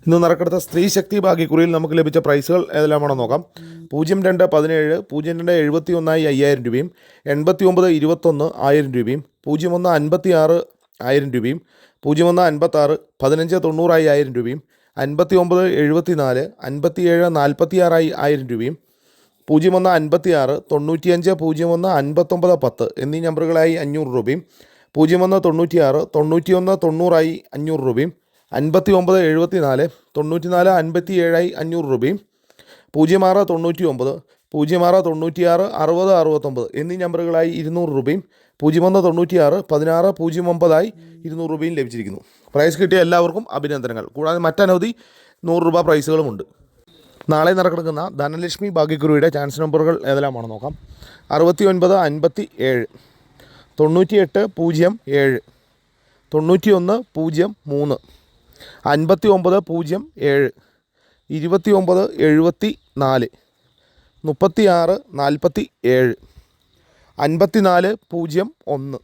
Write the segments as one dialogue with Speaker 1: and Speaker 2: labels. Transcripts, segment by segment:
Speaker 1: ഇന്ന് നറുക്കെടുത്ത സ്ത്രീ ശക്തി ഭാഗ്യക്കുറിയിൽ നമുക്ക് ലഭിച്ച പ്രൈസുകൾ ഏതെല്ലാമാണെന്ന് നോക്കാം. 0217 0271 5000 രൂപയും 89 21 1000 രൂപയും 01 56 1000 രൂപയും 0156 15 90 1000 രൂപയും 59 74 57 46 1000 രൂപയും 01 56 95 01 59 10 എന്നീ നമ്പറുകളായി 500 രൂപയും 01 96 91 90 500 രൂപയും 59 74 94 57 500 രൂപയും 06 99 06 96 60 69 എന്നീ നമ്പറുകളായി 200 രൂപയും 01 96 16 09 200 രൂപയും ലഭിച്ചിരിക്കുന്നു. പ്രൈസ് കിട്ടിയ എല്ലാവർക്കും അഭിനന്ദനങ്ങൾ. കൂടാതെ മറ്റനവധി 100 രൂപ പ്രൈസുകളുമുണ്ട്. നാളെ നറുക്കെടുക്കുന്ന ധനലക്ഷ്മി ഭാഗ്യക്കുറിയുടെ ചാൻസ് നമ്പറുകൾ ഏതെല്ലാമാണെന്ന് നോക്കാം. 69 57 98 07 91 03 59 07 29 74 36 47 54 01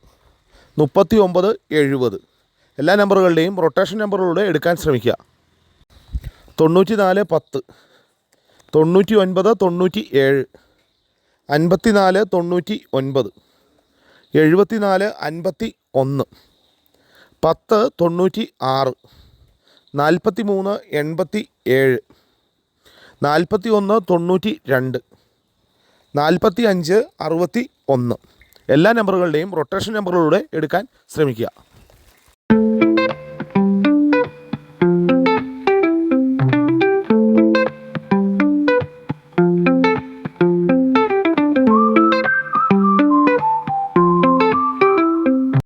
Speaker 1: 39 70 എല്ലാ നമ്പറുകളുടെയും റൊട്ടേഷൻ നമ്പറുകളുടെ എടുക്കാൻ ശ്രമിക്കുക. 94 10 99 97 54 99 74 51 10 96 43 87 41 92 45 61 എല്ലാ നമ്പറുകളുടെയും റൊട്ടേഷൻ നമ്പറുകളുടെ എടുക്കാൻ ശ്രമിക്കുക.